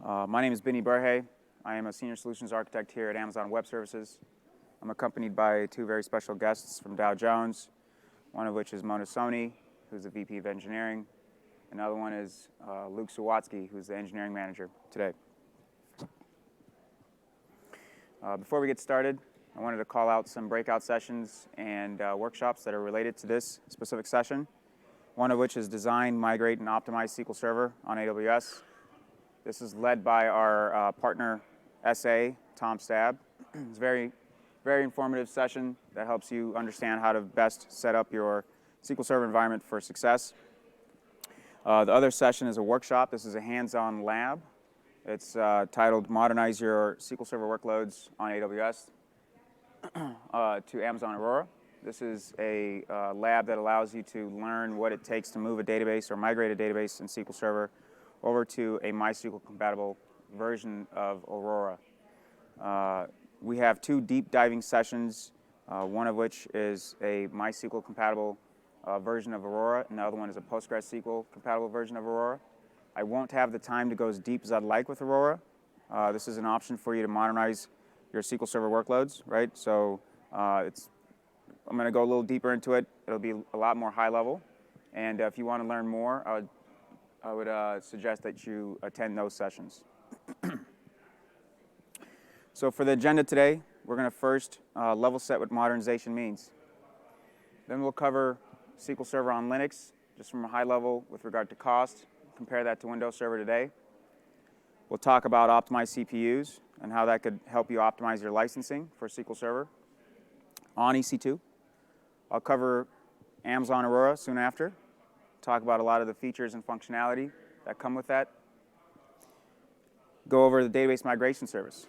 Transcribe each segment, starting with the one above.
My name is Benny Berhe. I am a Senior Solutions Architect here at Amazon Web Services. I'm accompanied by two very special guests from Dow Jones, one of which is Mona Soni, who's the VP of Engineering. Another one is Luke Sawatsky, who's the Engineering Manager today. Before we get started, I wanted to call out some breakout sessions and workshops that are related to this specific session, one of which is Design, Migrate, and Optimize SQL Server on AWS. This is led by our partner, SA, Tom Stab. It's a very, very informative session that helps you understand how to best set up your SQL Server environment for success. The other session is a workshop. This is a hands-on lab. It's titled Modernize Your SQL Server Workloads on AWS to Amazon Aurora. This is a lab that allows you to learn what it takes to move a database or migrate a database in SQL Server over to a MySQL-compatible version of Aurora. We have two deep diving sessions, one of which is a MySQL-compatible version of Aurora, and the other one is a PostgreSQL-compatible version of Aurora. I won't have the time to go as deep as I'd like with Aurora. This is an option for you to modernize your SQL Server workloads, right? So I'm going to go a little deeper into it. It'll be a lot more high level. And if you want to learn more, I would suggest that you attend those sessions. So for the agenda today, we're going to first level set what modernization means. Then we'll cover SQL Server on Linux, just from a high level with regard to cost. Compare that to Windows Server today. We'll talk about optimized CPUs and how that could help you optimize your licensing for SQL Server on EC2. I'll cover Amazon Aurora soon after, talk about a lot of the features and functionality that come with that. Go over the database migration service.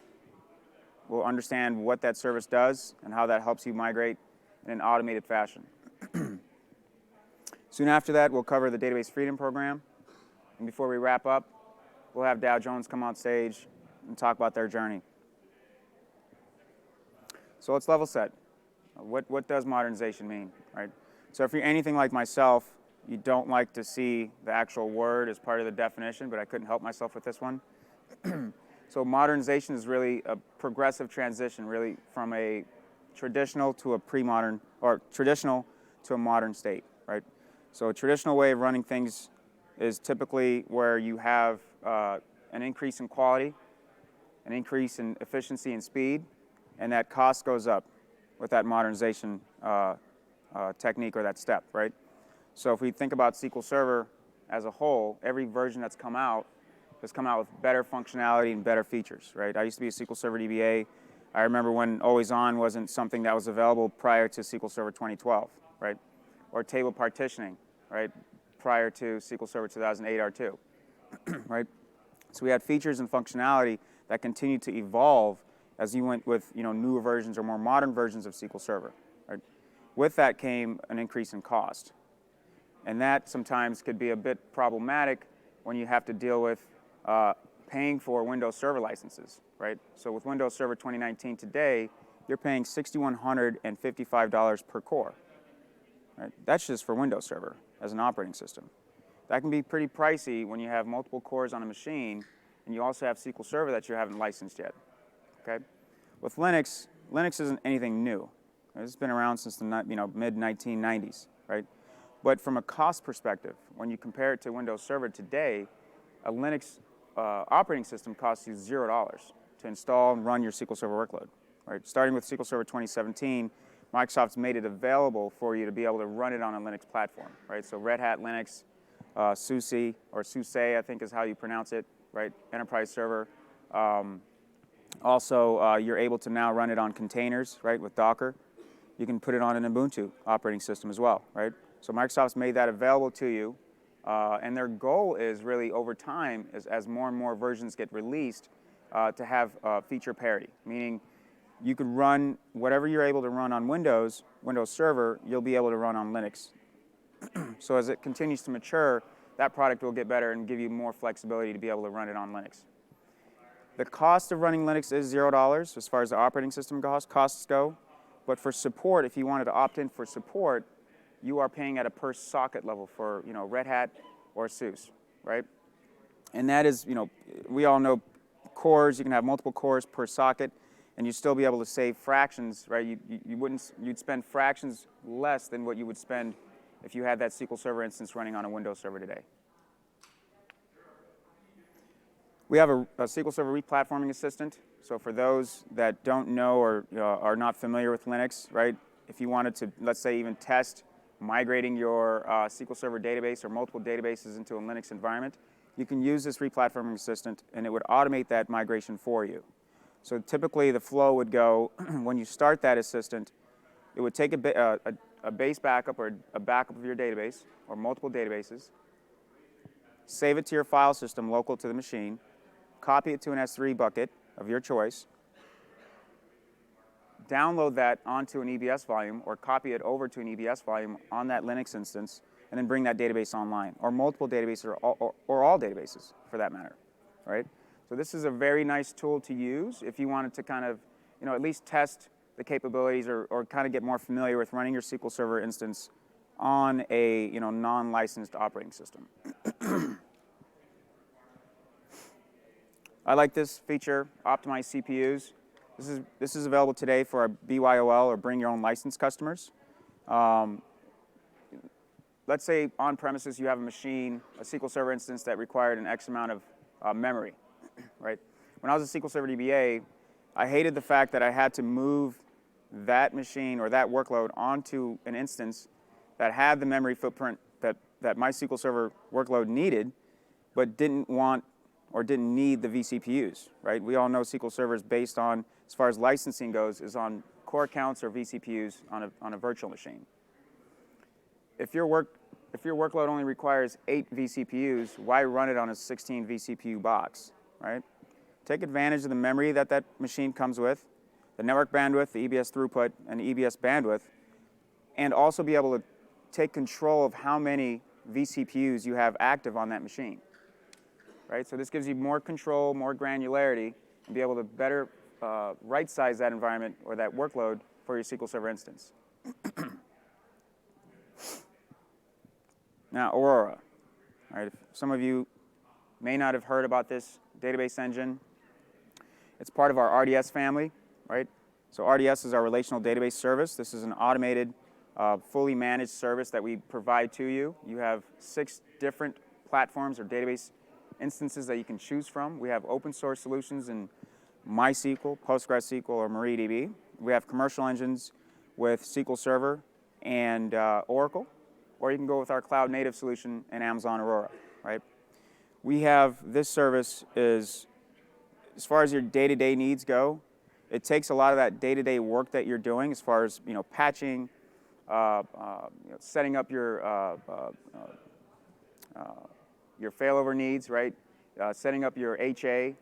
We'll understand what that service does and how that helps you migrate in an automated fashion. Soon after that, we'll cover the Database Freedom Program. And before we wrap up, we'll have Dow Jones come on stage and talk about their journey. So let's level set. What does modernization mean, right? So if you're anything like myself, you don't like to see the actual word as part of the definition, but I couldn't help myself with this one. So modernization is really a progressive transition, really from a traditional to a pre-modern, or traditional to a modern state, right? So a traditional way of running things is typically where you have an increase in quality, an increase in efficiency and speed, and that cost goes up with that modernization technique or that step, right? So if we think about SQL Server as a whole, every version that's come out has come out with better functionality and better features, right? I used to be a SQL Server DBA. I remember when Always On wasn't something that was available prior to SQL Server 2012, right? Or table partitioning, right? Prior to SQL Server 2008 R2, right? So we had features and functionality that continued to evolve as you went with newer versions or more modern versions of SQL Server, right? With that came an increase in cost. And that sometimes could be a bit problematic when you have to deal with paying for Windows Server licenses, right? So with Windows Server 2019 today, you're paying $6,155 per core, right? That's just for Windows Server as an operating system. That can be pretty pricey when you have multiple cores on a machine and you also have SQL Server that you haven't licensed yet, okay? With Linux, Linux isn't anything new. It's been around since the mid-1990s, right? But from a cost perspective, when you compare it to Windows Server today, a Linux operating system costs you $0 to install and run your SQL Server workload, right? Starting with SQL Server 2017, Microsoft's made it available for you to be able to run it on a Linux platform, right? So Red Hat Linux, SUSE, or SUSE, I think is how you pronounce it, right? Enterprise server. Also, you're able to now run it on containers, right, with Docker. You can put it on an Ubuntu operating system as well, right? So Microsoft's made that available to you, and their goal is really over time, as more and more versions get released, to have feature parity, meaning you could run whatever you're able to run on Windows Server, you'll be able to run on Linux. So as it continues to mature, that product will get better and give you more flexibility to be able to run it on Linux. The cost of running Linux is $0 as far as the operating system costs go, but for support, if you wanted to opt in for support, you are paying at a per socket level for Red Hat or SUSE, right? And that is, we all know cores, you can have multiple cores per socket, and you'd still be able to save fractions, right? You'd spend fractions less than what you would spend if you had that SQL Server instance running on a Windows server today. We have a SQL Server replatforming assistant. So for those that don't know or are not familiar with Linux, right? If you wanted to, let's say, even test migrating your SQL Server database or multiple databases into a Linux environment, you can use this replatforming assistant, and it would automate that migration for you. So typically, the flow would go, when you start that assistant, it would take a base backup or a backup of your database or multiple databases, save it to your file system local to the machine, copy it to an S3 bucket of your choice, download that onto an EBS volume or copy it over to an EBS volume on that Linux instance, and then bring that database online, or multiple databases, or all databases for that matter, right? So this is a very nice tool to use if you wanted to kind of, at least test the capabilities or kind of get more familiar with running your SQL Server instance on a non-licensed operating system. I like this feature, optimize CPUs. This is available today for our BYOL or bring your own license customers. Let's say on premises you have a machine, a SQL Server instance that required an X amount of memory, right? When I was a SQL Server DBA, I hated the fact that I had to move that machine or that workload onto an instance that had the memory footprint that my SQL Server workload needed, but didn't want or didn't need the vCPUs, right? We all know SQL Server is based on, as far as licensing goes, is on core counts or vCPUs on a virtual machine. If your workload only requires 8 vCPUs, why run it on a 16 vCPU box, right? Take advantage of the memory that machine comes with, the network bandwidth, the EBS throughput, and the EBS bandwidth, and also be able to take control of how many vCPUs you have active on that machine, right? So this gives you more control, more granularity, and be able to better right-size that environment or that workload for your SQL Server instance. Now, Aurora, right? If some of you may not have heard about this database engine. It's part of our RDS family, right? So RDS is our relational database service. This is an automated, fully managed service that we provide to you. You have 6 different platforms or database instances that you can choose from. We have open source solutions in MySQL, PostgreSQL, or MariaDB. We have commercial engines with SQL Server and Oracle, or you can go with our cloud native solution in Amazon Aurora, right? We have this service is, as far as your day-to-day needs go, it takes a lot of that day-to-day work that you're doing as far as patching, setting up your failover needs, right? Setting up your HA,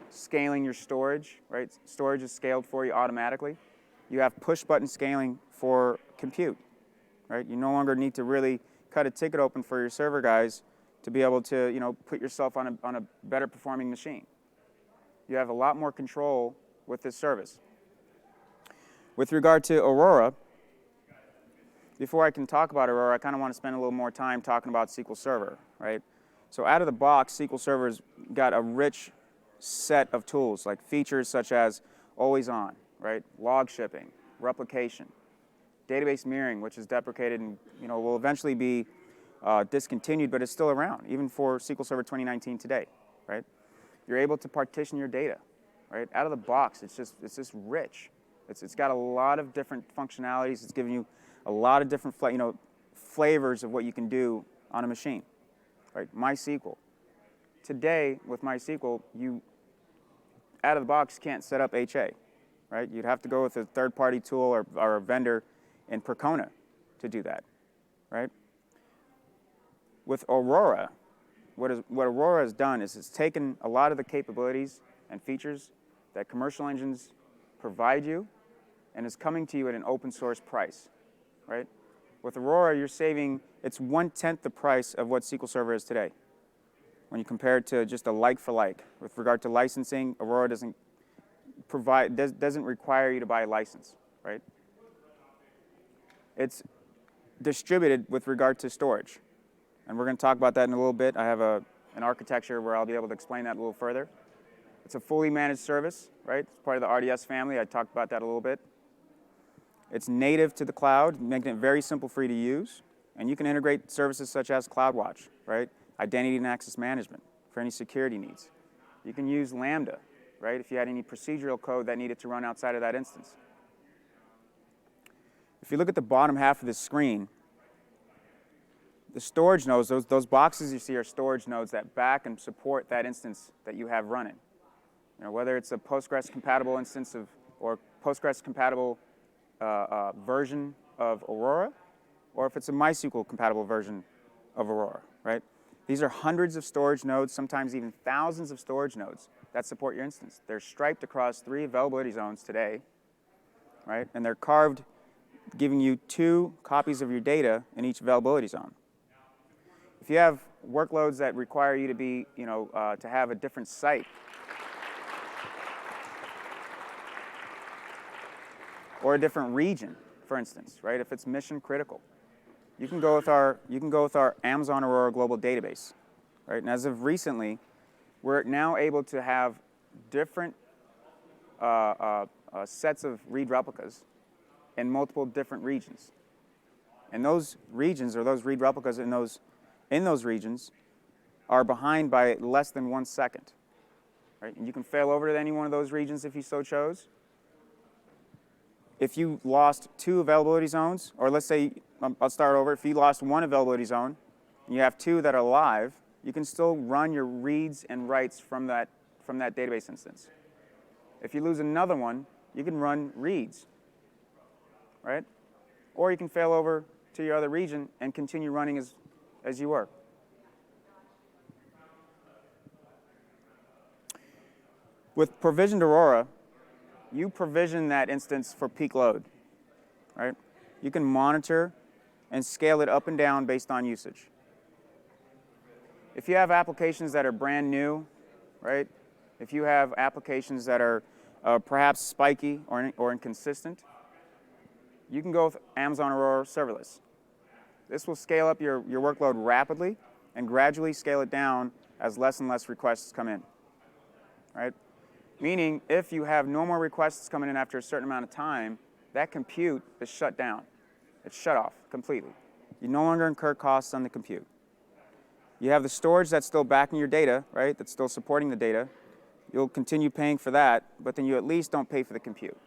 scaling your storage, right? Storage is scaled for you automatically. You have push-button scaling for compute, right? You no longer need to really cut a ticket open for your server guys to be able to, put yourself on a better performing machine. You have a lot more control with this service. With regard to Aurora, before I can talk about Aurora, I kind of want to spend a little more time talking about SQL Server, right? So out of the box, SQL Server's got a rich set of tools, like features such as always on, right? Log shipping, replication, database mirroring, which is deprecated and will eventually be discontinued, but it's still around, even for SQL Server 2019 today, right? You're able to partition your data, right? Out of the box, it's just rich. It's got a lot of different functionalities. It's giving you a lot of different flavors of what you can do on a machine, right? MySQL. Today, with MySQL, you, out of the box, can't set up HA, right? You'd have to go with a third-party tool or a vendor in Percona to do that, right? With Aurora, what Aurora has done is it's taken a lot of the capabilities and features that commercial engines provide you and is coming to you at an open source price, right? With Aurora, you're saving, it's 1/10 the price of what SQL Server is today when you compare it to just a like for like. With regard to licensing, Aurora doesn't require you to buy a license, right? It's distributed with regard to storage. And we're going to talk about that in a little bit. I have an an architecture where I'll be able to explain that a little further. It's a fully managed service, right? It's part of the RDS family. I talked about that a little bit. It's native to the cloud, making it very simple for you to use. And you can integrate services such as CloudWatch, right? Identity and access management for any security needs. You can use Lambda, right? If you had any procedural code that needed to run outside of that instance. If you look at the bottom half of the screen, the storage nodes, those boxes you see are storage nodes that back and support that instance that you have running. You know, whether it's a Postgres compatible instance or Postgres compatible version of Aurora, or if it's a MySQL compatible version of Aurora, right? These are hundreds of storage nodes, sometimes even thousands of storage nodes that support your instance. They're striped across 3 availability zones today, right? And they're carved, giving you 2 copies of your data in each availability zone. If you have workloads that require you to be, to have a different site, or a different region, for instance, right? If it's mission critical, you can go with our Amazon Aurora Global Database, right? And as of recently, we're now able to have different sets of read replicas in multiple different regions. And those regions, or those read replicas in those regions, are behind by less than 1 second, right? And you can fail over to any one of those regions if you so chose. If you lost 2 availability zones, or let's say, I'll start over, if you lost 1 availability zone, and you have 2 that are live, you can still run your reads and writes from that database instance. If you lose another one, you can run reads, right? Or you can fail over to your other region and continue running as you were. With provisioned Aurora, you provision that instance for peak load, right? You can monitor and scale it up and down based on usage. If you have applications that are brand new, right? If you have applications that are perhaps spiky or inconsistent, you can go with Amazon Aurora Serverless. This will scale up your workload rapidly and gradually scale it down as less and less requests come in, right? Meaning, if you have no more requests coming in after a certain amount of time, that compute is shut down. It's shut off completely. You no longer incur costs on the compute. You have the storage that's still backing your data, right? That's still supporting the data. You'll continue paying for that, but then you at least don't pay for the compute.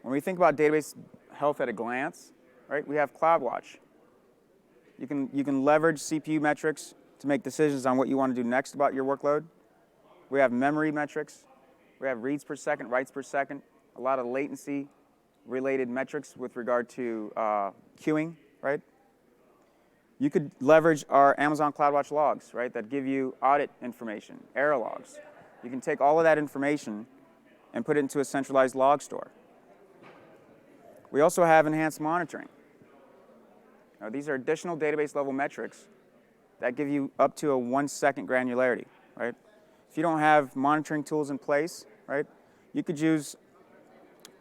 When we think about database health at a glance, right? We have CloudWatch. You can leverage CPU metrics to make decisions on what you want to do next about your workload. We have memory metrics. We have reads per second, writes per second, a lot of latency-related metrics with regard to queuing, right? You could leverage our Amazon CloudWatch logs, right, that give you audit information, error logs. You can take all of that information and put it into a centralized log store. We also have enhanced monitoring. Now, these are additional database-level metrics that give you up to a 1-second granularity, right? If you don't have monitoring tools in place, right, you could use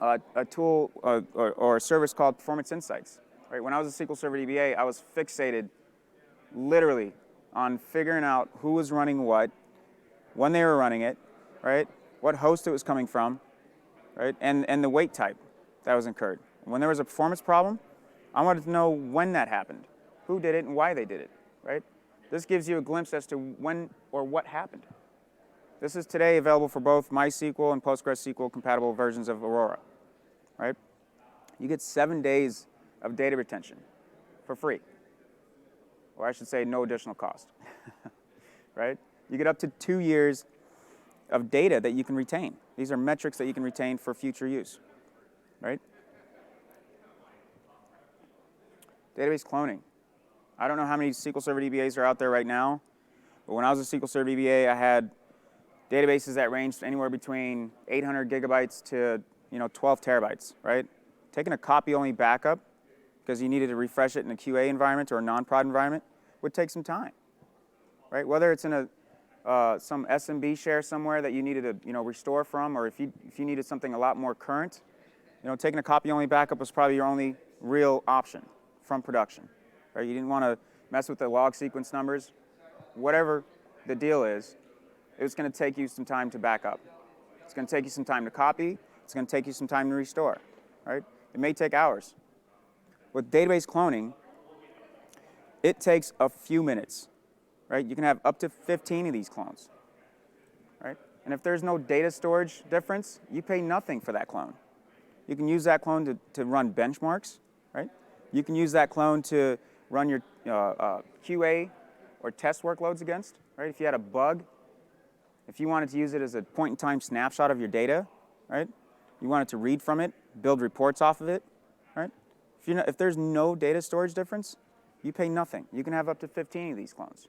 a tool or a service called Performance Insights, right? When I was a SQL Server DBA, I was fixated literally on figuring out who was running what, when they were running it, right, what host it was coming from, right, and the wait type that was incurred. When there was a performance problem, I wanted to know when that happened, who did it, and why they did it, right? This gives you a glimpse as to when or what happened. This is today available for both MySQL and PostgreSQL compatible versions of Aurora, right? You get 7 days of data retention for free, or I should say no additional cost, right? You get up to 2 years of data that you can retain. These are metrics that you can retain for future use, right? Database cloning. I don't know how many SQL Server DBAs are out there right now, but when I was a SQL Server DBA, I had databases that ranged anywhere between 800 gigabytes to 12 terabytes, right? Taking a copy-only backup because you needed to refresh it in a QA environment or a non-prod environment would take some time, right? Whether it's in some SMB share somewhere that you needed to restore from, or if you needed something a lot more current, taking a copy-only backup was probably your only real option from production. right? You didn't want to mess with the log sequence numbers. Whatever the deal is, it's going to take you some time to back up. It's going to take you some time to copy. It's going to take you some time to restore, right? It may take hours. With database cloning, it takes a few minutes, right? You can have up to 15 of these clones, right? And if there's no data storage difference, you pay nothing for that clone. You can use that clone to run benchmarks, right? You can use that clone to run your QA or test workloads against, right? If you had a bug, if you wanted to use it as a point-in-time snapshot of your data, right? You wanted to read from it, build reports off of it, right? If there's no data storage difference, you pay nothing. You can have up to 15 of these clones.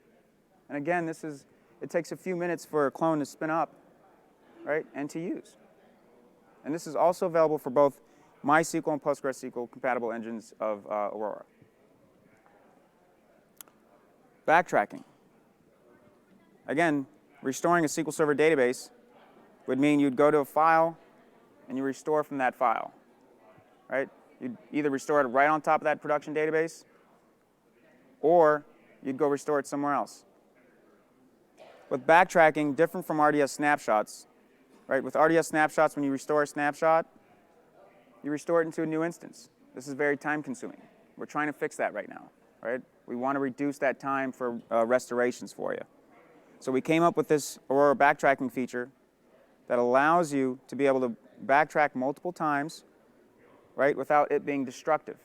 And again, it takes a few minutes for a clone to spin up, right, and to use. And this is also available for both MySQL and PostgreSQL compatible engines of Aurora. Backtracking. Again, restoring a SQL Server database would mean you'd go to a file and you restore from that file, right? You'd either restore it right on top of that production database, or you'd go restore it somewhere else. With backtracking, different from RDS snapshots, right? With RDS snapshots, when you restore a snapshot, you restore it into a new instance. This is very time-consuming. We're trying to fix that right now, right? We want to reduce that time for restorations for you. So we came up with this Aurora backtracking feature that allows you to be able to backtrack multiple times, right, without it being destructive.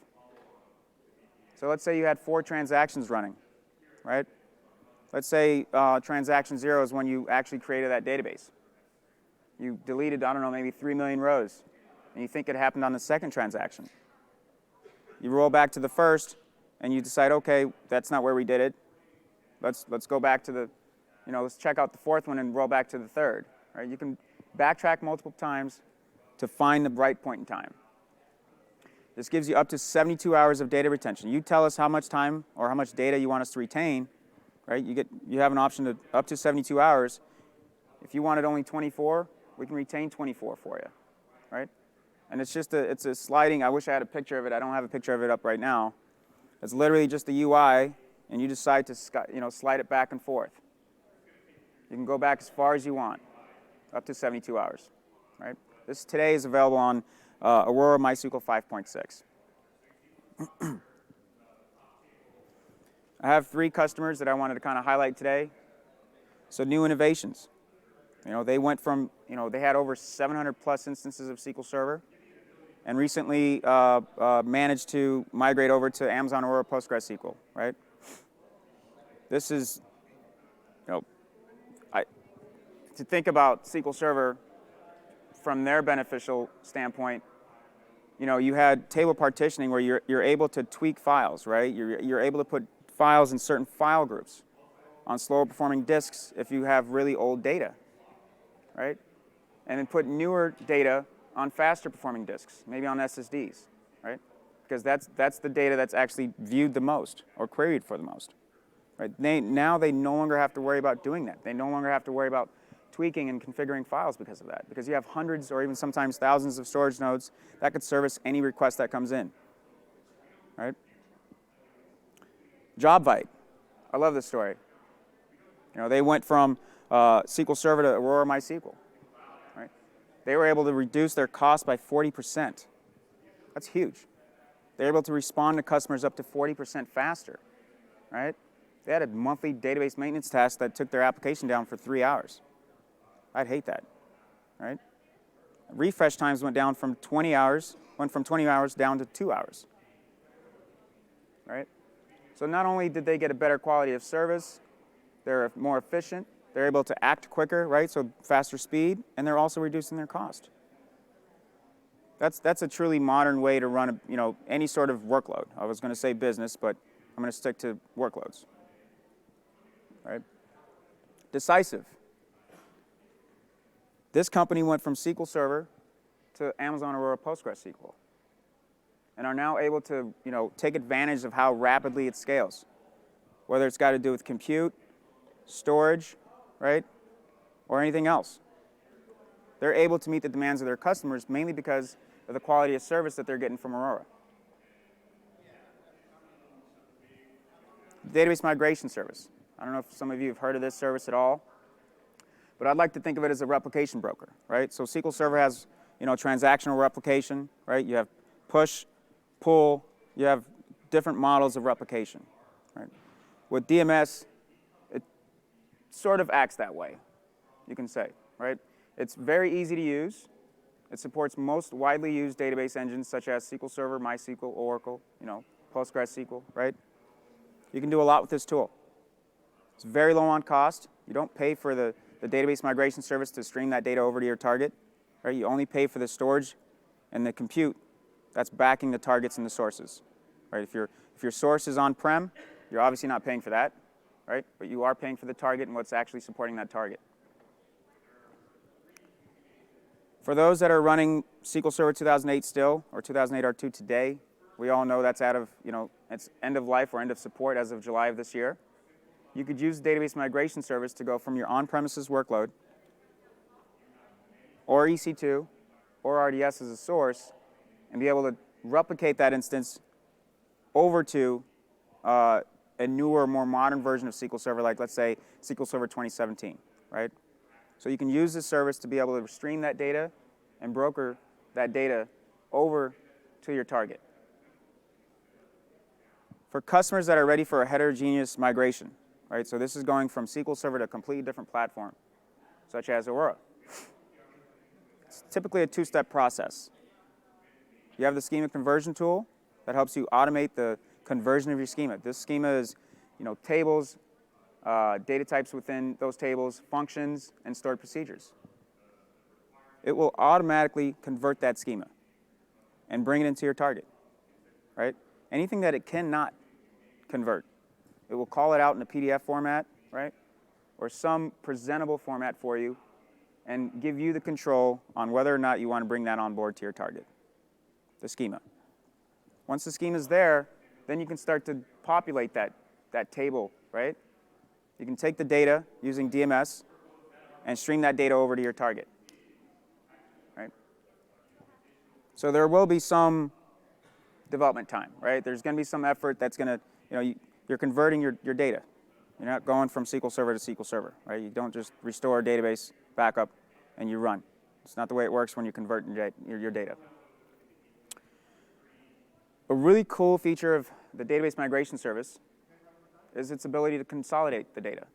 So let's say you had 4 transactions running, right? Let's say transaction 0 is when you actually created that database. You deleted, I don't know, maybe 3 million rows, and you think it happened on the second transaction. You roll back to the first, and you decide, okay, that's not where we did it. Let's go back to the, let's check out the fourth one and roll back to the third. Right? You can backtrack multiple times to find the right point in time. This gives you up to 72 hours of data retention. You tell us how much time or how much data you want us to retain, right? You have an option to up to 72 hours. If you wanted only 24, we can retain 24 for you, right? And it's a sliding. I wish I had a picture of it. I don't have a picture of it up right now. It's literally just the UI, and you decide to slide it back and forth. You can go back as far as you want, up to 72 hours, right? This today is available on Aurora MySQL 5.6. I have 3 customers that I wanted to kind of highlight today. So new innovations. They went from, they had over 700 plus instances of SQL Server, and recently managed to migrate over to Amazon Aurora PostgreSQL, right? This is, to think about SQL Server from their beneficial standpoint, you had table partitioning where you're able to tweak files, right? You're able to put files in certain file groups on slower performing disks if you have really old data, right? And then put newer data on faster performing disks, maybe on SSDs, right? Because that's the data that's actually viewed the most or queried for the most, right? Now they no longer have to worry about doing that. They no longer have to worry about tweaking and configuring files because of that, because you have hundreds or even sometimes thousands of storage nodes that could service any request that comes in, right? JobVite, I love this story. They went from SQL Server to Aurora MySQL, right? They were able to reduce their cost by 40%. That's huge. They're able to respond to customers up to 40% faster, right? They had a monthly database maintenance task that took their application down for 3 hours. I'd hate that, right? Refresh times went from 20 hours down to 2 hours, right? So not only did they get a better quality of service, they're more efficient, they're able to act quicker, right? So faster speed, and they're also reducing their cost. That's a truly modern way to run any sort of workload. I was going to say business, but I'm going to stick to workloads, right? Decisive. This company went from SQL Server to Amazon Aurora PostgreSQL and are now able to take advantage of how rapidly it scales, whether it's got to do with compute, storage, right, or anything else. They're able to meet the demands of their customers mainly because of the quality of service that they're getting from Aurora. database migration service. I don't know if some of you have heard of this service at all, but I'd like to think of it as a replication broker, right? So SQL Server has, transactional replication, right? You have push, pull, you have different models of replication, right? With DMS, it sort of acts that way, you can say, right? It's very easy to use. It supports most widely used database engines such as SQL Server, MySQL, Oracle, PostgreSQL, right? You can do a lot with this tool. It's very low on cost. You don't pay for the database migration service to stream that data over to your target, right? You only pay for the storage and the compute that's backing the targets and the sources, right? If your source is on-prem, you're obviously not paying for that, right? But you are paying for the target and what's actually supporting that target. For those that are running SQL Server 2008 still, or 2008 R2 today, we all know that's out of, it's end of life or end of support as of July of this year. You could use the database migration service to go from your on-premises workload, or EC2, or RDS as a source, and be able to replicate that instance over to a newer, more modern version of SQL Server, like let's say SQL Server 2017, right? So you can use this service to be able to stream that data and broker that data over to your target. For customers that are ready for a heterogeneous migration, right? So this is going from SQL Server to a completely different platform, such as Aurora. It's typically a two-step process. You have the schema conversion tool that helps you automate the conversion of your schema. This schema is, tables, data types within those tables, functions, and stored procedures. It will automatically convert that schema and bring it into your target, right? Anything that it cannot convert, it will call it out in a PDF format, right? Or some presentable format for you and give you the control on whether or not you want to bring that on board to your target, the schema. Once the schema is there, then you can start to populate that table, right? You can take the data using DMS and stream that data over to your target, right? So there will be some development time, right? There's going to be some effort that's going to, you're converting your data. You're not going from SQL Server to SQL Server, right? You don't just restore a database backup and you run. It's not the way it works when you convert your data. A really cool feature of the database migration service is its ability to consolidate the data.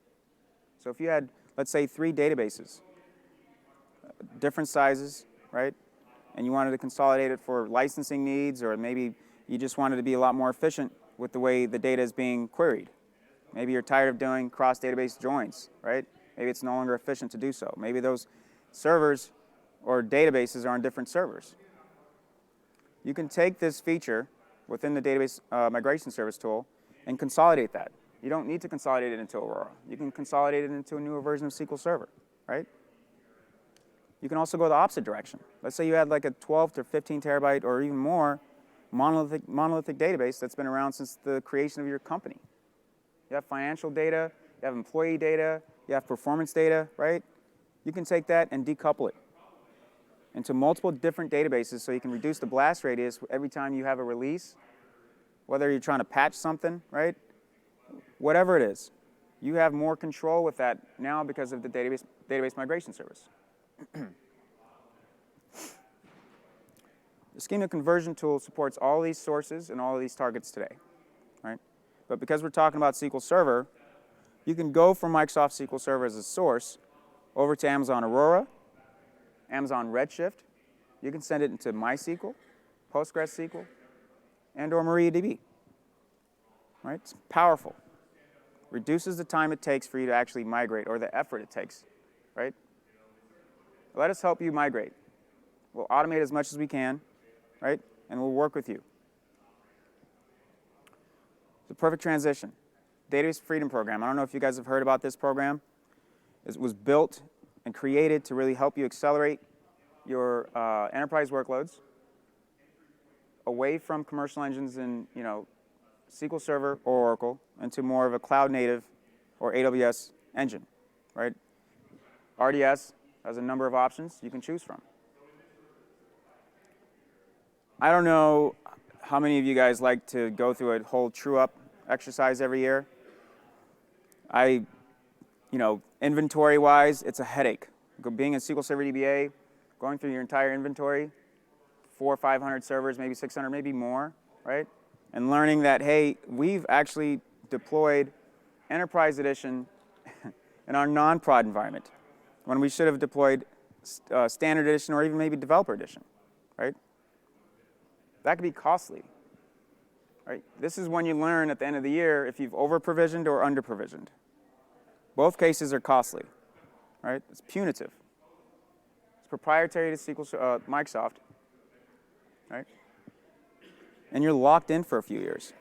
So if you had, let's say, 3 databases, different sizes, right? And you wanted to consolidate it for licensing needs, or maybe you just wanted to be a lot more efficient with the way the data is being queried. Maybe you're tired of doing cross-database joins, right? Maybe it's no longer efficient to do so. Maybe those servers or databases are on different servers. You can take this feature within the database migration service tool and consolidate that. You don't need to consolidate it into Aurora. You can consolidate it into a newer version of SQL Server, right? You can also go the opposite direction. Let's say you had like a 12 to 15 terabyte or even more monolithic database that's been around since the creation of your company. You have financial data, you have employee data, you have performance data, right? You can take that and decouple it into multiple different databases so you can reduce the blast radius every time you have a release, whether you're trying to patch something, right? Whatever it is, you have more control with that now because of the database migration service. The schema conversion tool supports all these sources and all of these targets today, right? But because we're talking about SQL Server, you can go from Microsoft SQL Server as a source over to Amazon Aurora, Amazon Redshift. You can send it into MySQL, PostgreSQL, and or MariaDB, right? It's powerful. Reduces the time it takes for you to actually migrate, or the effort it takes, right? Let us help you migrate. We'll automate as much as we can, right? And we'll work with you. The perfect transition. Database Freedom Program. I don't know if you guys have heard about this program. It was built and created to really help you accelerate your enterprise workloads away from commercial engines in SQL Server or Oracle into more of a cloud native or AWS engine, right? RDS has a number of options you can choose from. I don't know how many of you guys like to go through a whole true-up exercise every year. Inventory-wise, it's a headache. Being a SQL Server DBA, going through your entire inventory, 400 or 500 servers, maybe 600, maybe more, right? And learning that, hey, we've actually deployed Enterprise Edition in our non-prod environment when we should have deployed Standard Edition or even maybe Developer Edition, right? That could be costly, right? This is when you learn at the end of the year if you've over-provisioned or under-provisioned. Both cases are costly, right? It's punitive. It's proprietary to Microsoft, right? And you're locked in for a few years.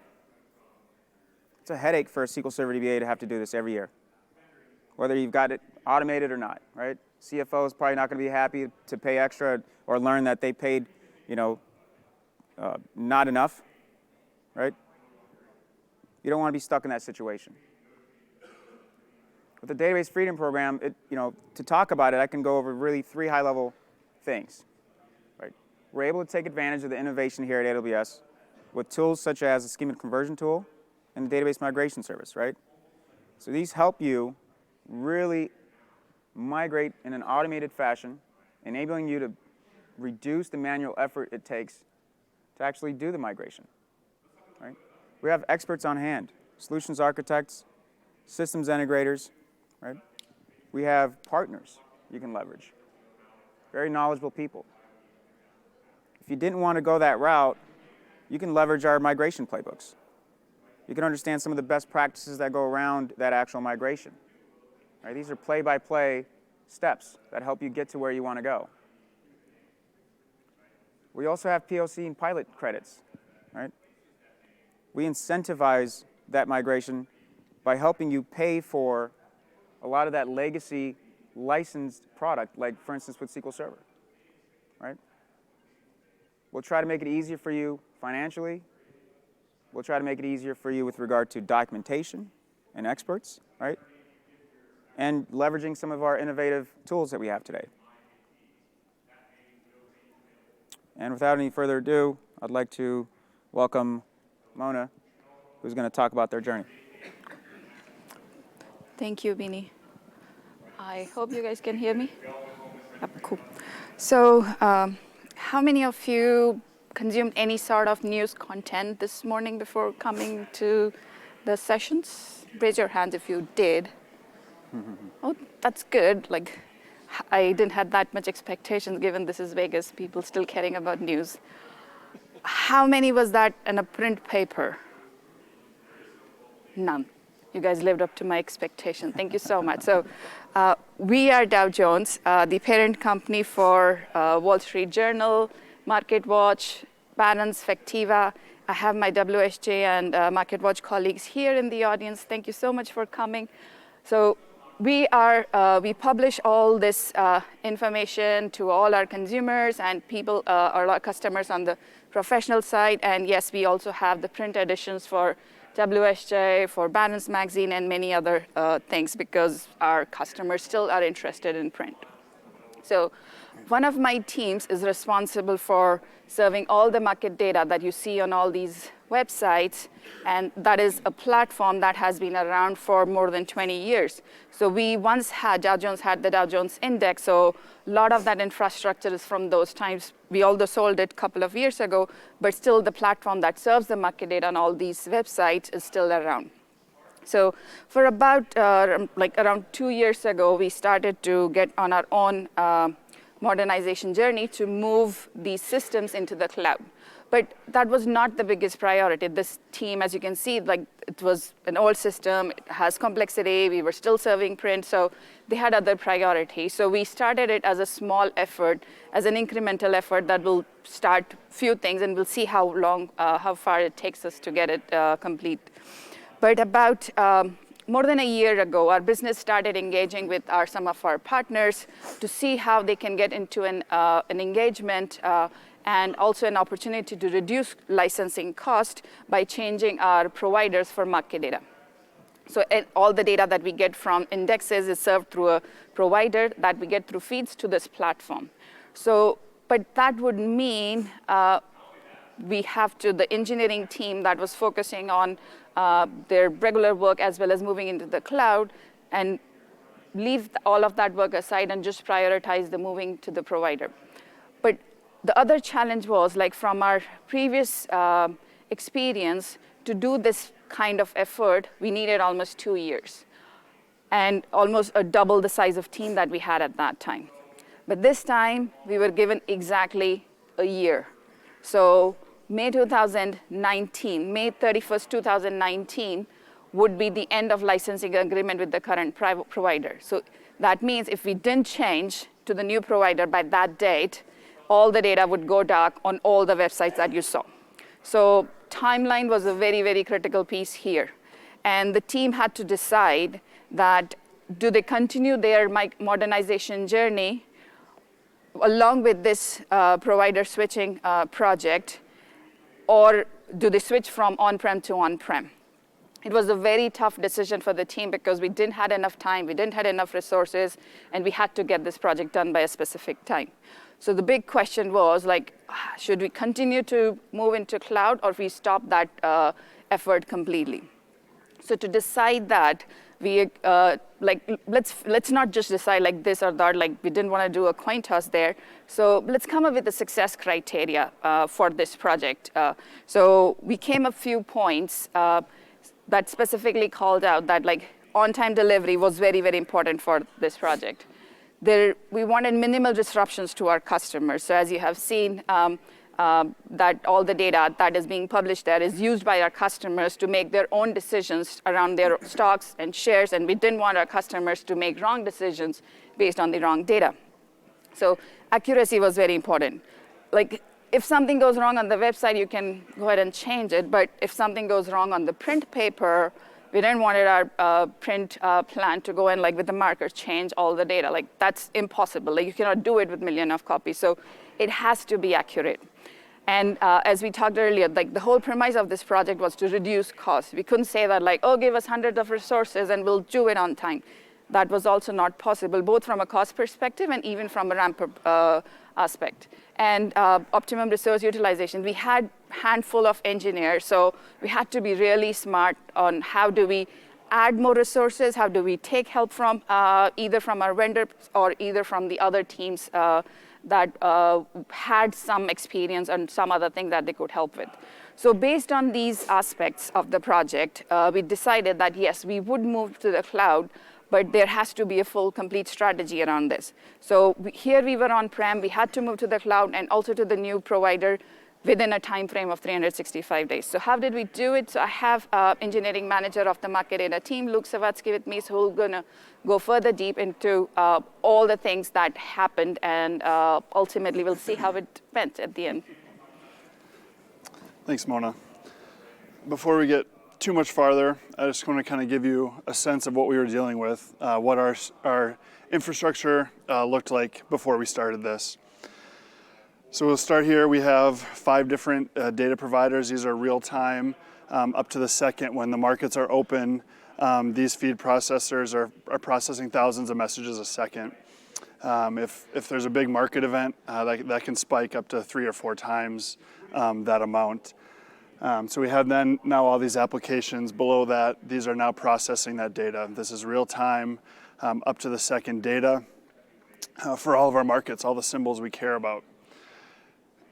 It's a headache for a SQL Server DBA to have to do this every year, whether you've got it automated or not, right? CFO is probably not going to be happy to pay extra or learn that they paid, not enough, right? You don't want to be stuck in that situation. With the Database Freedom Program, to talk about it, I can go over really 3 high-level things, right? We're able to take advantage of the innovation here at AWS with tools such as the schema conversion tool and the database migration service, right? So these help you really migrate in an automated fashion, enabling you to reduce the manual effort it takes to actually do the migration, right? We have experts on hand, solutions architects, systems integrators, right? We have partners you can leverage, very knowledgeable people. If you didn't want to go that route, you can leverage our migration playbooks. You can understand some of the best practices that go around that actual migration. Right? These are play-by-play steps that help you get to where you want to go. We also have POC and pilot credits. Right? We incentivize that migration by helping you pay for a lot of that legacy licensed product, like, for instance, with SQL Server. Right? We'll try to make it easier for you financially. We'll try to make it easier for you with regard to documentation and experts, right? And leveraging some of our innovative tools that we have today. And without any further ado, I'd like to welcome Mona, who's going to talk about their journey. Thank you, Beanie. I hope you guys can hear me. Yep, cool. So, how many of you consumed any sort of news content this morning before coming to the sessions? Raise your hands if you did. Oh, that's good. Like, I didn't have that much expectations given this is Vegas, people still caring about news. How many was that in a print paper? None. You guys lived up to my expectation. Thank you so much. So we are Dow Jones, the parent company for Wall Street Journal, MarketWatch, Barron's, Factiva. I have my WSJ and MarketWatch colleagues here in the audience. Thank you so much for coming. So we publish all this information to all our consumers and people, our customers on the professional side. And yes, we also have the print editions for WSJ, for Barron's Magazine, and many other things because our customers still are interested in print. So one of my teams is responsible for serving all the market data that you see on all these websites, and that is a platform that has been around for more than 20 years. So we once had, Dow Jones had the Dow Jones Index, so a lot of that infrastructure is from those times. We although sold it a couple of years ago, but still the platform that serves the market data on all these websites is still around. So for about around 2 years ago, we started to get on our own modernization journey to move these systems into the cloud. But that was not the biggest priority. This team, as you can see, it was an old system, it has complexity, we were still serving print, so they had other priorities. So we started it as a small effort, as an incremental effort that will start few things, and we'll see how far it takes us to get it complete. But about more than a year ago, our business started engaging with some of our partners to see how they can get into an engagement and also an opportunity to reduce licensing cost by changing our providers for market data. So all the data that we get from indexes is served through a provider that we get through feeds to this platform. So, but that would mean the engineering team that was focusing on their regular work as well as moving into the cloud, and leave all of that work aside and just prioritize the moving to the provider. But the other challenge was, like from our previous experience, to do this kind of effort, we needed almost 2 years and almost double the size of team that we had at that time. But this time, we were given exactly a year. So May 2019, May 31st, 2019, would be the end of licensing agreement with the current provider. So that means if we didn't change to the new provider by that date, all the data would go dark on all the websites that you saw. So timeline was a very, very critical piece here. And the team had to decide that do they continue their modernization journey along with this provider switching project, or do they switch from on-prem to on-prem? It was a very tough decision for the team because we didn't have enough time, we didn't have enough resources, and we had to get this project done by a specific time. So the big question was, like, should we continue to move into cloud, or if we stop that effort completely? So to decide that, we let's not just decide like this or that, like we didn't want to do a coin toss there. So let's come up with the success criteria for this project. So we came up few points that specifically called out that like on-time delivery was very, very important for this project. We wanted minimal disruptions to our customers. So as you have seen, that all the data that is being published there is used by our customers to make their own decisions around their stocks and shares, and we didn't want our customers to make wrong decisions based on the wrong data. So accuracy was very important. Like, if something goes wrong on the website, you can go ahead and change it, but if something goes wrong on the print paper, we didn't want our print plan to go and, like with the marker, change all the data. Like, that's impossible. Like, you cannot do it with millions of copies. So it has to be accurate. And as we talked earlier, like the whole premise of this project was to reduce costs. We couldn't say that like, oh, give us hundreds of resources and we'll do it on time. That was also not possible, both from a cost perspective and even from a ramp-up aspect. And optimum resource utilization. We had a handful of engineers, so we had to be really smart on how do we add more resources, how do we take help from either from our vendors or either from the other teams that had some experience and some other thing that they could help with. So based on these aspects of the project, we decided that yes, we would move to the cloud, but there has to be a full, complete strategy around this. So here we were on-prem, we had to move to the cloud and also to the new provider within a time frame of 365 days. So how did we do it? So I have engineering manager of the market data team, Luke Savatsky, with me, so who's gonna go further deep into all the things that happened, and ultimately we'll see how it went at the end. Thanks, Mona. Before we get too much farther, I just want to kind of give you a sense of what we were dealing with, what our infrastructure looked like before we started this. So we'll start here. We have 5 different data providers. These are real-time, up to the second when the markets are open. These feed processors are processing thousands of messages a second. If there's a big market event, that can spike up to 3 or 4 times that amount. So we have now all these applications below that. These are now processing that data. This is real-time, up to the second data for all of our markets, all the symbols we care about.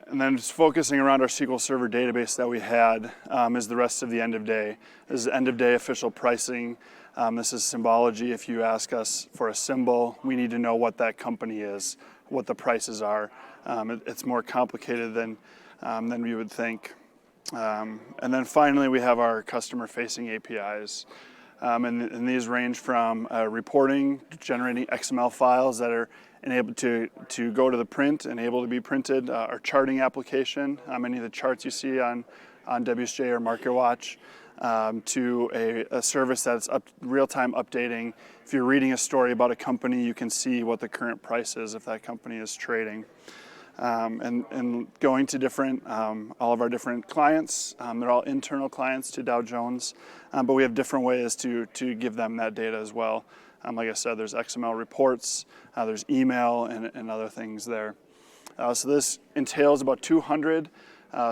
And then just focusing around our SQL Server database that we had is the rest of the end of day. This is end of day official pricing. This is symbology. If you ask us for a symbol, we need to know what that company is, what the prices are. It's more complicated than we would think. And then finally, we have our customer-facing APIs. And these range from reporting, generating XML files that are enabled to go to the print and able to be printed, our charting application, any of the charts you see on WSJ or MarketWatch, to a service that's real-time updating. If you're reading a story about a company, you can see what the current price is if that company is trading. And going to all of our different clients. They're all internal clients to Dow Jones, but we have different ways to give them that data as well. Like I said, there's XML reports, there's email, and other things there. So this entails about 200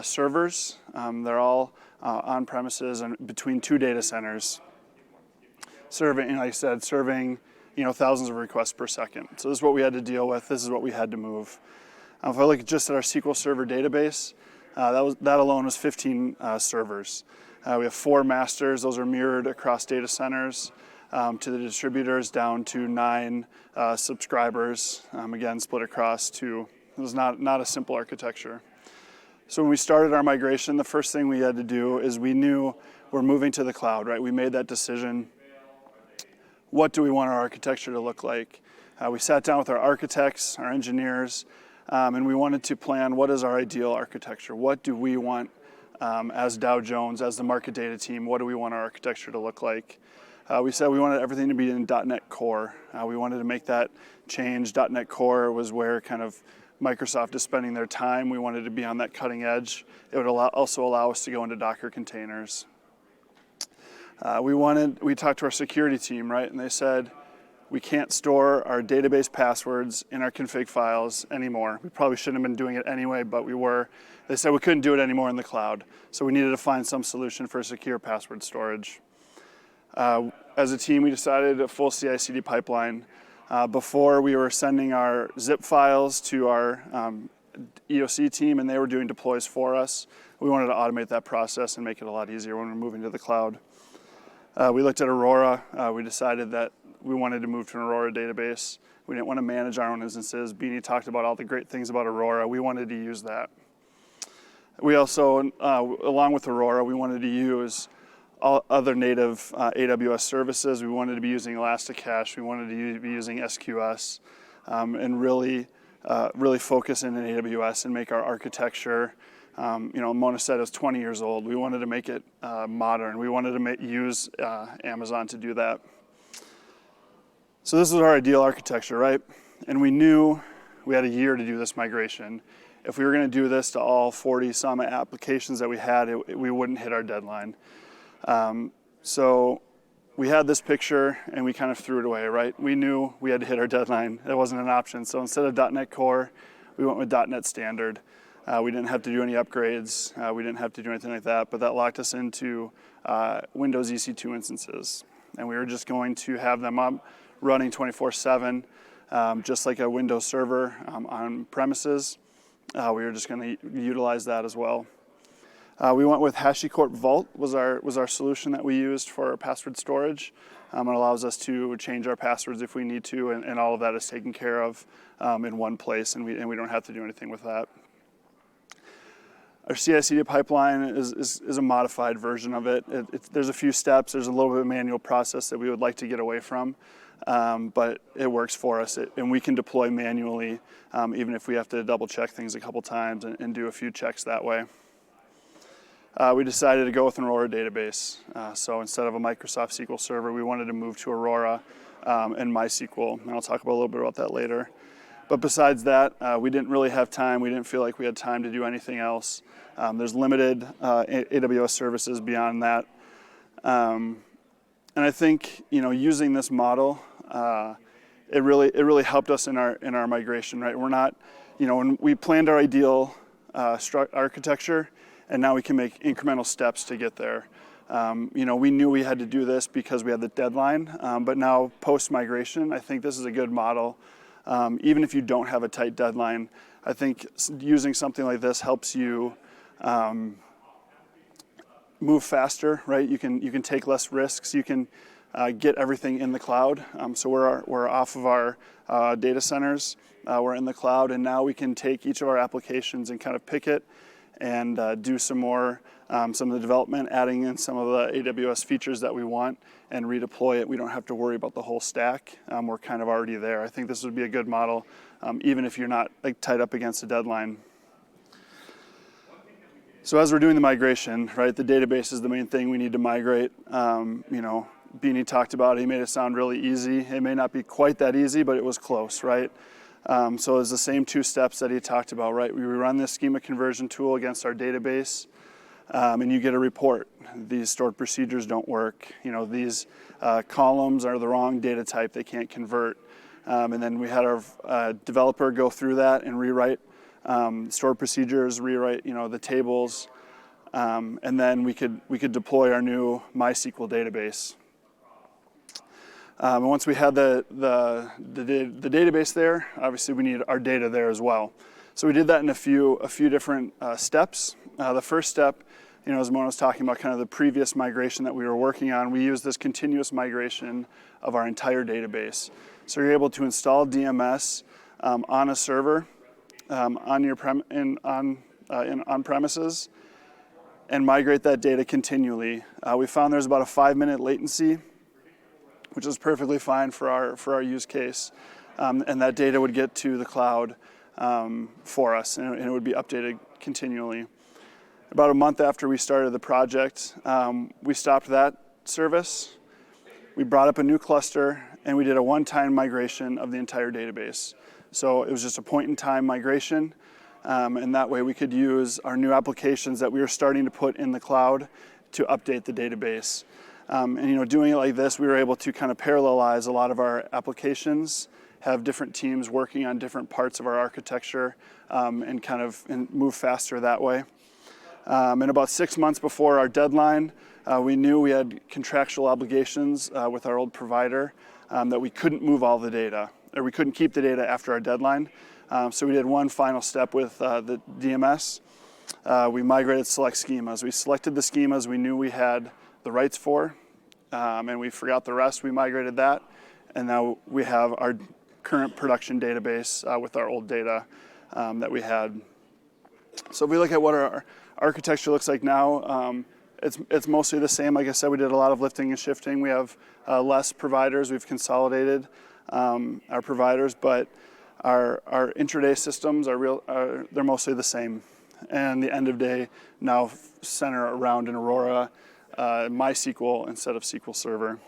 servers. They're all on premises and between 2 data centers, serving, like I said, serving thousands of requests per second. So this is what we had to deal with. This is what we had to move. If I look just at our SQL Server database, that alone was 15 servers. We have 4 masters. Those are mirrored across data centers to the distributors, down to 9 subscribers, again, split across 2. It was not a simple architecture. So when we started our migration, the first thing we had to do is we knew we're moving to the cloud, right? We made that decision. What do we want our architecture to look like? We sat down with our architects, our engineers, and we wanted to plan what is our ideal architecture. What do we want as Dow Jones, as the market data team, what do we want our architecture to look like? We said we wanted everything to be in .NET Core. We wanted to make that change. .NET Core was where kind of Microsoft is spending their time. We wanted to be on that cutting edge. It would also allow us to go into Docker containers. We talked to our security team, right? And they said, we can't store our database passwords in our config files anymore. We probably shouldn't have been doing it anyway, but we were. They said we couldn't do it anymore in the cloud. So we needed to find some solution for secure password storage. As a team, we decided a full CI/CD pipeline. Before, we were sending our zip files to our EOC team, and they were doing deploys for us. We wanted to automate that process and make it a lot easier when we're moving to the cloud. We looked at Aurora. We decided that we wanted to move to an Aurora database. We didn't want to manage our own instances. Beanie talked about all the great things about Aurora. We wanted to use that. We also, along with Aurora, we wanted to use all other native AWS services. We wanted to be using Elasticache. We wanted to be using SQS, and really focus in AWS and make our architecture. Mona said it was 20 years old. We wanted to make it modern. We wanted to use Amazon to do that. So this is our ideal architecture, right? And we knew we had a year to do this migration. If we were going to do this to all 40-some applications that we had, we wouldn't hit our deadline. So we had this picture, and we kind of threw it away, right? We knew we had to hit our deadline. It wasn't an option. So instead of .NET Core, we went with .NET Standard. We didn't have to do any upgrades. We didn't have to do anything like that, but that locked us into Windows EC2 instances. And we were just going to have them up running 24/7, just like a Windows server on premises. We were just going to utilize that as well. We went with HashiCorp Vault was our solution that we used for password storage. It allows us to change our passwords if we need to, and all of that is taken care of in one place, and we don't have to do anything with that. Our CI/CD pipeline is a modified version of it. There's a few steps. There's a little bit of manual process that we would like to get away from, but it works for us. And we can deploy manually, even if we have to double check things a couple times and do a few checks that way. We decided to go with an Aurora database. So instead of a Microsoft SQL Server, we wanted to move to Aurora and MySQL. And I'll talk a little bit about that later. But besides that, we didn't really have time. We didn't feel like we had time to do anything else. There's limited AWS services beyond that. And I think using this model, it really helped us in our migration. Right, we're not, when we planned our ideal architecture, and now we can make incremental steps to get there. We knew we had to do this because we had the deadline, but now post-migration, I think this is a good model. Even if you don't have a tight deadline, I think using something like this helps you move faster, right? You can take less risks. You can get everything in the cloud. So we're off of our data centers. We're in the cloud, and now we can take each of our applications and kind of pick it and do some of the development, adding in some of the AWS features that we want, and redeploy it. We don't have to worry about the whole stack. We're kind of already there. I think this would be a good model, even if you're not tied up against a deadline. So as we're doing the migration, right, the database is the main thing we need to migrate. Beanie talked about it. He made it sound really easy. It may not be quite that easy, but it was close, right? So it's the same 2 steps that he talked about, right? We run this schema conversion tool against our database, and you get a report. These stored procedures don't work. These columns are the wrong data type. They can't convert. And then we had our developer go through that and rewrite stored procedures, rewrite the tables, and then we could deploy our new MySQL database. And once we had the database there, obviously we need our data there as well. So we did that in a few different steps. The first step, as Mona was talking about, kind of the previous migration that we were working on, we used this continuous migration of our entire database. So you're able to install DMS on a server on premises and migrate that data continually. We found there's about a 5-minute latency, which is perfectly fine for our use case, and that data would get to the cloud for us, and it would be updated continually. About a month after we started the project, we stopped that service. We brought up a new cluster, and we did a one-time migration of the entire database. So it was just a point-in-time migration, and that way we could use our new applications that we were starting to put in the cloud to update the database. And doing it like this, we were able to kind of parallelize a lot of our applications, have different teams working on different parts of our architecture, and move faster that way. And about 6 months before our deadline, we knew we had contractual obligations with our old provider that we couldn't move all the data, or we couldn't keep the data after our deadline. So we did one final step with the DMS. We migrated select schemas. We selected the schemas we knew we had the rights for, and we forgot the rest. We migrated that, and now we have our current production database with our old data that we had. So if we look at what our architecture looks like now, it's mostly the same. Like I said, we did a lot of lifting and shifting. We have less providers. We've consolidated our providers, but our intraday systems they're mostly the same. And the end of day now center around an Aurora MySQL instead of SQL Server.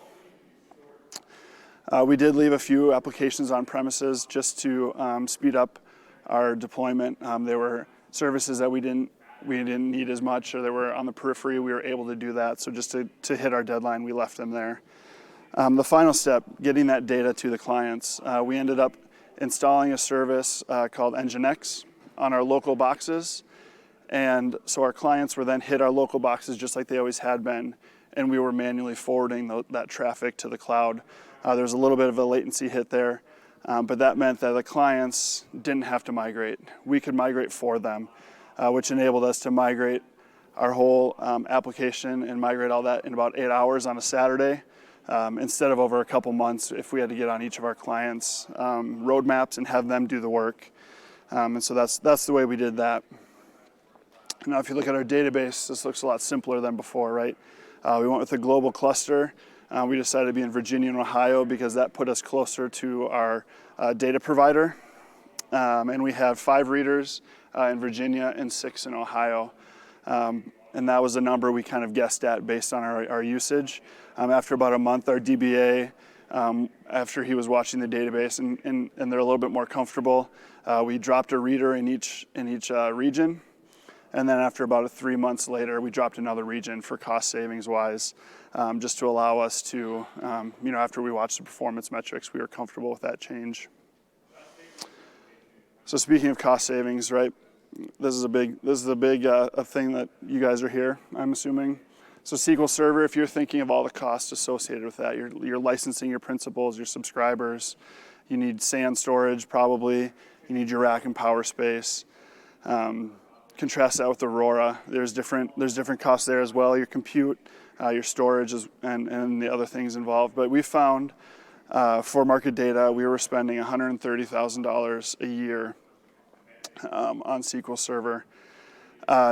We did leave a few applications on premises just to speed up our deployment. There were services that we didn't need as much, or they were on the periphery. We were able to do that. So just to hit our deadline, we left them there. The final step, getting that data to the clients. We ended up installing a service called Nginx on our local boxes. And so our clients were then hit our local boxes just like they always had been, and we were manually forwarding that traffic to the cloud. There was a little bit of a latency hit there, but that meant that the clients didn't have to migrate. We could migrate for them, which enabled us to migrate our whole application and migrate all that in about 8 hours on a Saturday, instead of over a couple months if we had to get on each of our clients' roadmaps and have them do the work. And so that's the way we did that. Now, if you look at our database, this looks a lot simpler than before, right? We went with a global cluster. We decided to be in Virginia and Ohio because that put us closer to our data provider. And we had 5 readers in Virginia and 6 in Ohio. And that was a number we kind of guessed at based on our usage. After about a month, our DBA, after he was watching the database and they're a little bit more comfortable, we dropped a reader in each region. And then after about 3 months later, we dropped another region for cost savings wise, just to allow us to, after we watched the performance metrics, we were comfortable with that change. So speaking of cost savings, right? This is a big thing that you guys are here, I'm assuming. So SQL Server, if you're thinking of all the costs associated with that, you're licensing your principals, your subscribers, you need SAN storage probably, you need your rack and power space. Contrast that with Aurora. There's different costs there as well. Your compute, your storage, and the other things involved. But we found for market data, we were spending $130,000 a year on SQL Server.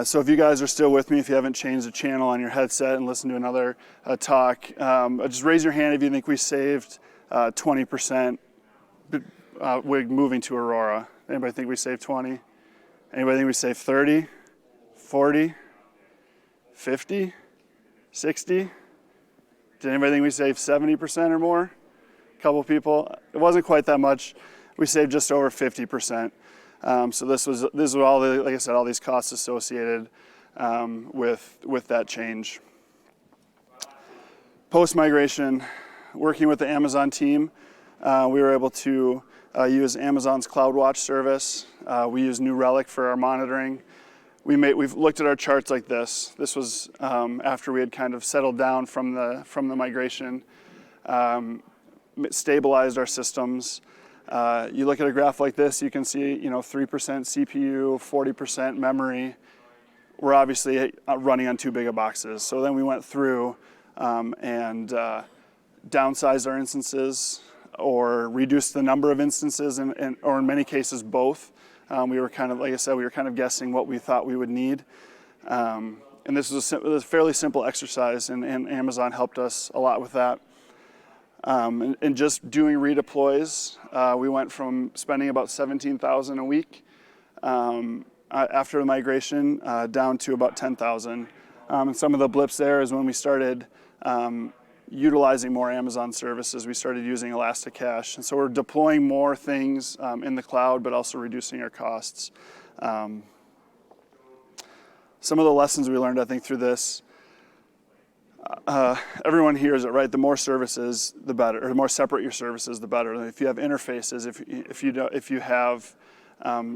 So if you guys are still with me, if you haven't changed the channel on your headset and listened to another talk, just raise your hand if you think we saved 20% moving to Aurora. Anybody think we saved 20? Anybody think we saved 30, 40, 50, 60? Did anybody think we saved 70% or more? A couple people. It wasn't quite that much. We saved just over 50%. So this was all like I said, all these costs associated with that change. Post migration, working with the Amazon team, we were able to use Amazon's CloudWatch service. We use New Relic for our monitoring. we've looked at our charts like this. This was after we had kind of settled down from the migration, stabilized our systems. You look at a graph like this, you can see 3% CPU, 40% memory. We're obviously running on too big of boxes. So then we went through and downsized our instances, or reduced the number of instances, or in many cases both. We were kind of, like I said, we were kind of guessing what we thought we would need. And this was a fairly simple exercise, and Amazon helped us a lot with that. And just doing redeploys, we went from spending about $17,000 a week after the migration down to about $10,000. And some of the blips there is when we started utilizing more Amazon services. We started using Elasticache. And so we're deploying more things in the cloud, but also reducing our costs. Some of the lessons we learned, I think, through this, everyone hears it, right? The more services, the better, or the more separate your services, the better. If you have interfaces, if you have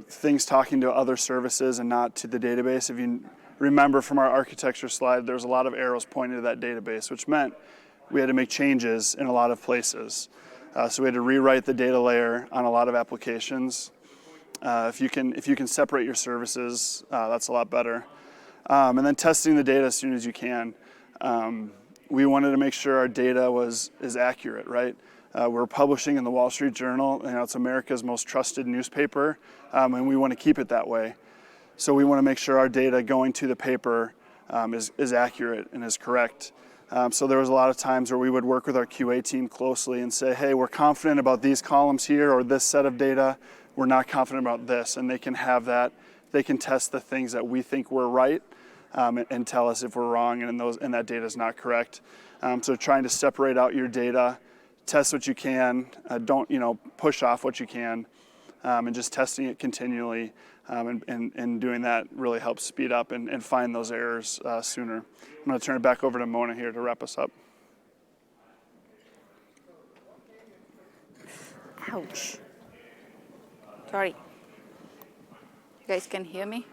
things talking to other services and not to the database, if you remember from our architecture slide, there's a lot of arrows pointing to that database, which meant we had to make changes in a lot of places. So we had to rewrite the data layer on a lot of applications. If you can separate your services, that's a lot better. And then testing the data as soon as you can. We wanted to make sure our data is accurate, right? We're publishing in the Wall Street Journal, it's America's most trusted newspaper, and we want to keep it that way. So we want to make sure our data going to the paper is accurate and is correct. So there was a lot of times where we would work with our QA team closely and say, hey, we're confident about these columns here or this set of data. We're not confident about this. And they can have that. They can test the things that we think we're right and tell us if we're wrong and that data is not correct. So trying to separate out your data, test what you can, don't push off what you can, and just testing it continually. And doing that really helps speed up and find those errors sooner. I'm going to turn it back over to Mona here to wrap us up. Ouch. Sorry. You guys can hear me?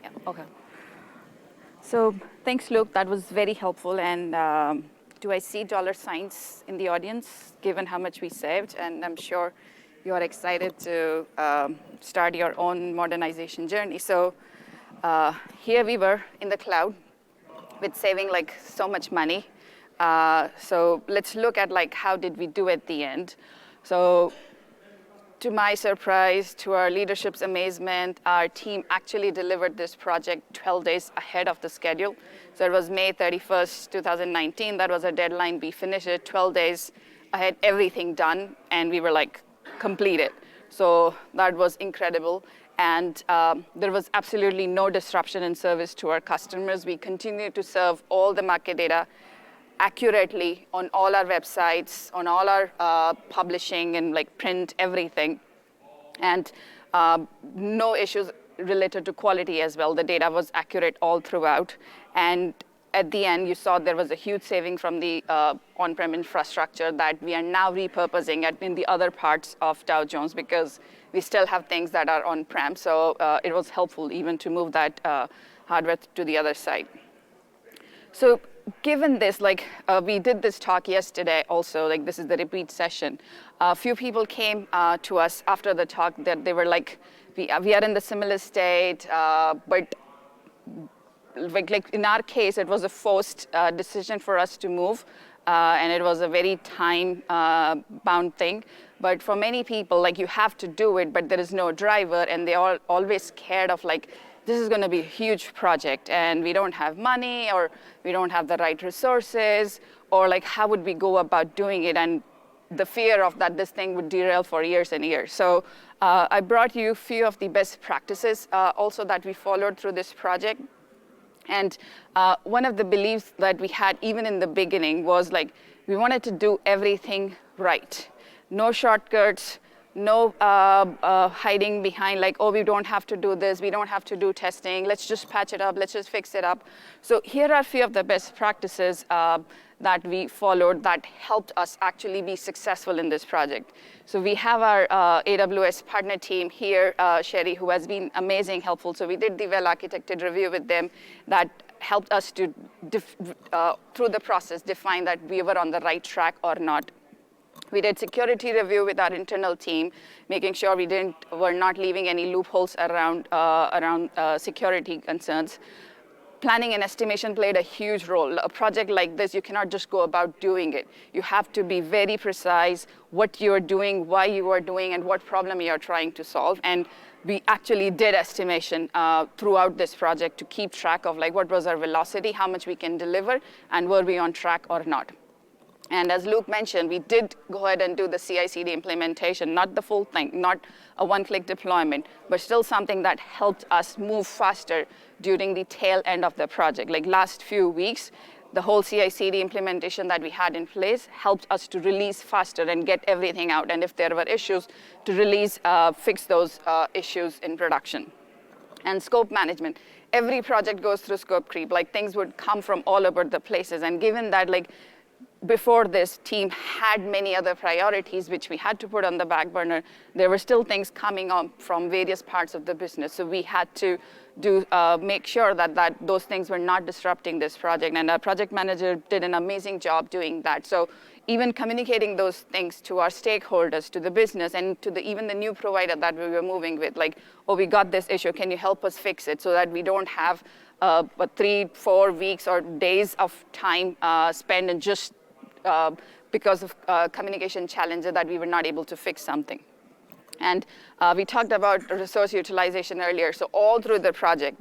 Yeah, okay. So thanks, Luke. That was very helpful. And do I see dollar signs in the audience, given how much we saved? And I'm sure you are excited to start your own modernization journey. So here we were in the cloud with saving so much money. So let's look at how did we do at the end. So to my surprise, to our leadership's amazement, our team actually delivered this project 12 days ahead of the schedule. So it was May 31st, 2019. That was our deadline. We finished it 12 days ahead, everything done, and we were completed. So that was incredible. And there was absolutely no disruption in service to our customers. We continued to serve all the market data accurately on all our websites, on all our publishing and print, everything. And no issues related to quality as well. The data was accurate all throughout. And at the end, you saw there was a huge saving from the on-prem infrastructure that we are now repurposing in the other parts of Dow Jones, because we still have things that are on-prem. So it was helpful even to move that hardware to the other side. So given this, we did this talk yesterday also, this is the repeat session. A few people came to us after the talk that they were we are in the similar state, but in our case, it was a forced decision for us to move, and it was a very time-bound thing. But for many people, you have to do it, but there is no driver, and they are always scared of this is going to be a huge project, and we don't have money, or we don't have the right resources, or how would we go about doing it, and the fear of that this thing would derail for years and years. So I brought you a few of the best practices also that we followed through this project. And one of the beliefs that we had even in the beginning was we wanted to do everything right. No shortcuts, no hiding behind oh, we don't have to do this, we don't have to do testing, let's just patch it up, let's just fix it up. So here are a few of the best practices that we followed that helped us actually be successful in this project. So we have our AWS partner team here, Sherry, who has been amazing, helpful. So we did the well-architected review with them that helped us to, through the process, define that we were on the right track or not. We did security review with our internal team, making sure were not leaving any loopholes around security concerns. Planning and estimation played a huge role. A project like this, you cannot just go about doing it. You have to be very precise what you're doing, why you are doing, and what problem you are trying to solve. And we actually did estimation throughout this project to keep track of like what was our velocity, how much we can deliver, and were we on track or not. And as Luke mentioned, we did go ahead and do the CI/CD implementation, not the full thing, not a one-click deployment, but still something that helped us move faster during the tail end of the project. Like last few weeks, the whole CI/CD implementation that we had in place helped us to release faster and get everything out. And if there were issues, to release, fix those issues in production. And scope management. Every project goes through scope creep. Like things would come from all over the places. And given that, like, before this team had many other priorities which we had to put on the back burner, there were still things coming up from various parts of the business. So we had to make sure that those things were not disrupting this project. And our project manager did an amazing job doing that. So even communicating those things to our stakeholders, to the business, and to even the new provider that we were moving with, like, oh, we got this issue, can you help us fix it, so that we don't have 3-4 weeks or days of time spent in just because of communication challenges that we were not able to fix something. And we talked about resource utilization earlier. So all through the project,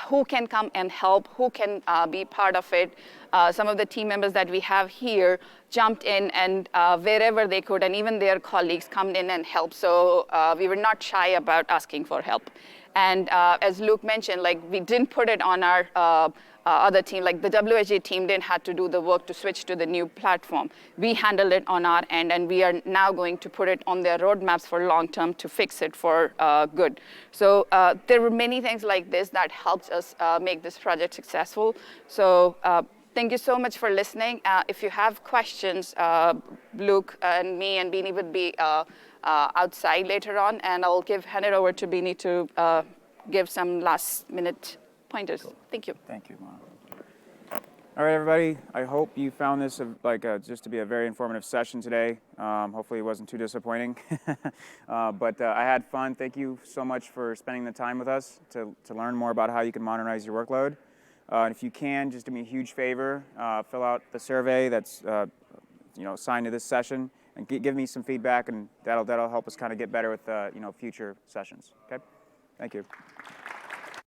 who can come and help, who can be part of it. Some of the team members that we have here jumped in and wherever they could, and even their colleagues come in and help. So we were not shy about asking for help. And as Luke mentioned, like, we didn't put it on our other team. Like the WHG team didn't have to do the work to switch to the new platform. We handled it on our end, and we are now going to put it on their roadmaps for long term to fix it for good. So there were many things like this that helped us make this project successful. So thank you so much for listening. If you have questions, Luke and me and Beanie would be outside later on, and I'll hand it over to Beanie to give some last minute pointers. Thank you. Thank you, Mom. All right, everybody. I hope you found this just to be a very informative session today. Hopefully it wasn't too disappointing. But I had fun. Thank you so much for spending the time with us to learn more about how you can modernize your workload. And if you can, just do me a huge favor, fill out the survey that's assigned to this session, and give me some feedback, and that'll help us kind of get better with future sessions. Okay? Thank you.